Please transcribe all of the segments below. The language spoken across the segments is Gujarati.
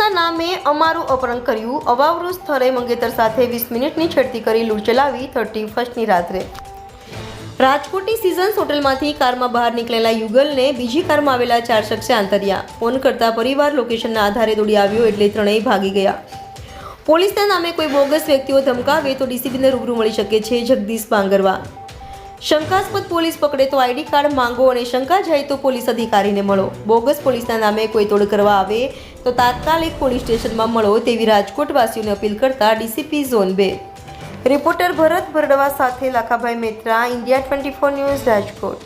પોલીસના નામે અમારું અપહરણ કર્યું, અવાવરૂ સ્થળે મંગેતર સાથે 20 મિનિટની છેડતી કરી લૂંટ ચલાવી 31ની રાત્રે। રાજકોટની સિઝન્સ હોટલમાંથી કારમાં બહાર નીકળેલા યુગલને બીજી કારમાં આવેલા 4 શખ્સે આંતર્યા। ફોન કરતા પરિવાર લોકેશનના આધારે દોડી આવ્યો એટલે ત્રણેય ભાગી ગયા। પોલીસના નામે કોઈ બોગસ વ્યક્તિઓ ધમકાવે તો ડીસીપીને રૂબરૂ મળી શકે છે। જગદીશ બાંગરવા। શંકાસ્પદ પોલીસ પકડે તો આઈડી કાર્ડ માંગો અને શંકા જાય તો પોલીસ અધિકારીને મળો। બોગસ પોલીસના નામે કોઈ તોડ કરવા આવે તો તાત્કાલિક પોલીસ સ્ટેશનમાં મળો તેવી રાજકોટવાસીઓને અપીલ કરતા ડીસીપી ઝોન 2 રિપોર્ટર ભરત ભરડવા સાથે લાખાભાઈ મેત્રા, ઇન્ડિયા 24 ન્યૂઝ, રાજકોટ।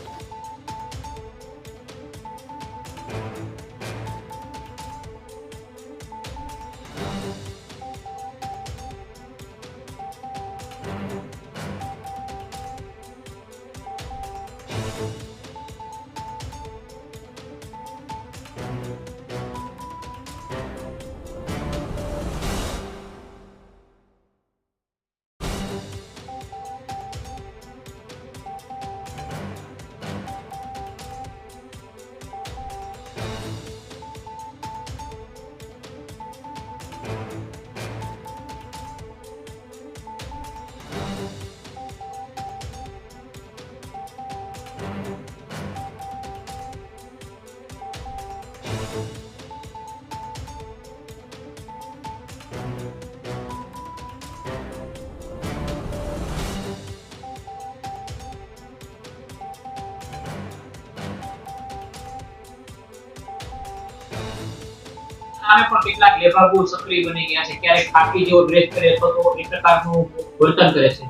આમે પણ કેટલાક લેભાગુ સક્રિય બની ગયા છે, ક્યારેક ખાકી જેવો ડ્રેસ કરે તો એ પ્રકારનું વર્તન કરે છે।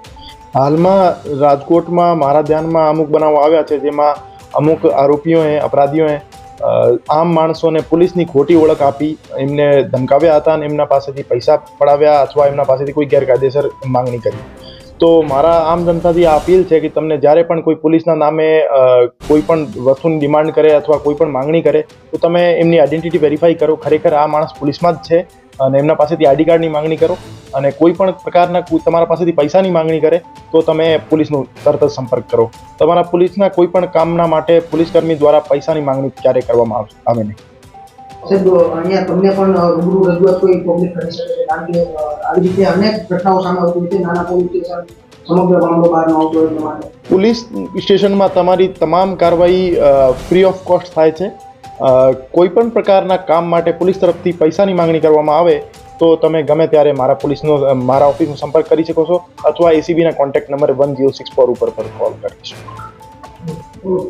હાલમાં રાજકોટમાં મારા ધ્યાનમાં અમુક બનાવો આવ્યા છે જેમાં અમુક આરોપીઓએ અપરાધીઓએ આમ માણસોને પોલીસની ખોટી ઓળખ આપી એમને ધમકાવ્યા હતા અને એમના પાસેથી પૈસા પડાવ્યા અથવા એમના પાસેથી કોઈ ગેરકાયદેસર માંગણી કરી। તો મારા આમ જનતાથી આ અપીલ છે કે તમને જ્યારે પણ કોઈ પોલીસના નામે કોઈ પણ વસ્તુની ડિમાન્ડ કરે અથવા કોઈ પણ માંગણી કરે તો તમે એમની આઈડેન્ટિટી વેરીફાઈ કરો, ખરેખર આ માણસ પોલીસમાં જ છે અને એમના પાસેથી આઈડી કાર્ડની માંગણી કરો। અને કોઈ પણ પ્રકારના તમારા પાસેથી પૈસાની માંગણી કરે તો તમે પોલીસનો તરત જ સંપર્ક કરો। તમારા પોલીસના કોઈ પણ કામના માટે પોલીસકર્મી દ્વારા પૈસાની માંગણી ક્યારેય કરવામાં આવે નહીં। સાહેબ, અહીંયા તમને પણ રૂબરૂ રજૂઆત કોઈ પબ્લિક કરી શકે છે, કારણ કે આવી રીતે અનેક ઘટનાઓ સામે આવતી છે, નાના પોલીસ સ્ટેશન સમગ્ર મામલો બહાર ન આવતો એટલા માટે પોલીસ સ્ટેશનમાં તમારી તમામ કાર્યવાહી ફ્રી ઓફ કોસ્ટ થાય છે। કોઈ પણ પ્રકારના કામ માટે પોલીસ તરફથી પૈસાની માંગણી કરવામાં આવે તો તમે ગમે ત્યારે મારા ઓફિસનો સંપર્ક કરી શકો છો અથવા એસીબીના કોન્ટેક્ટ નંબર 1064 ઉપર કોલ કરી શકો।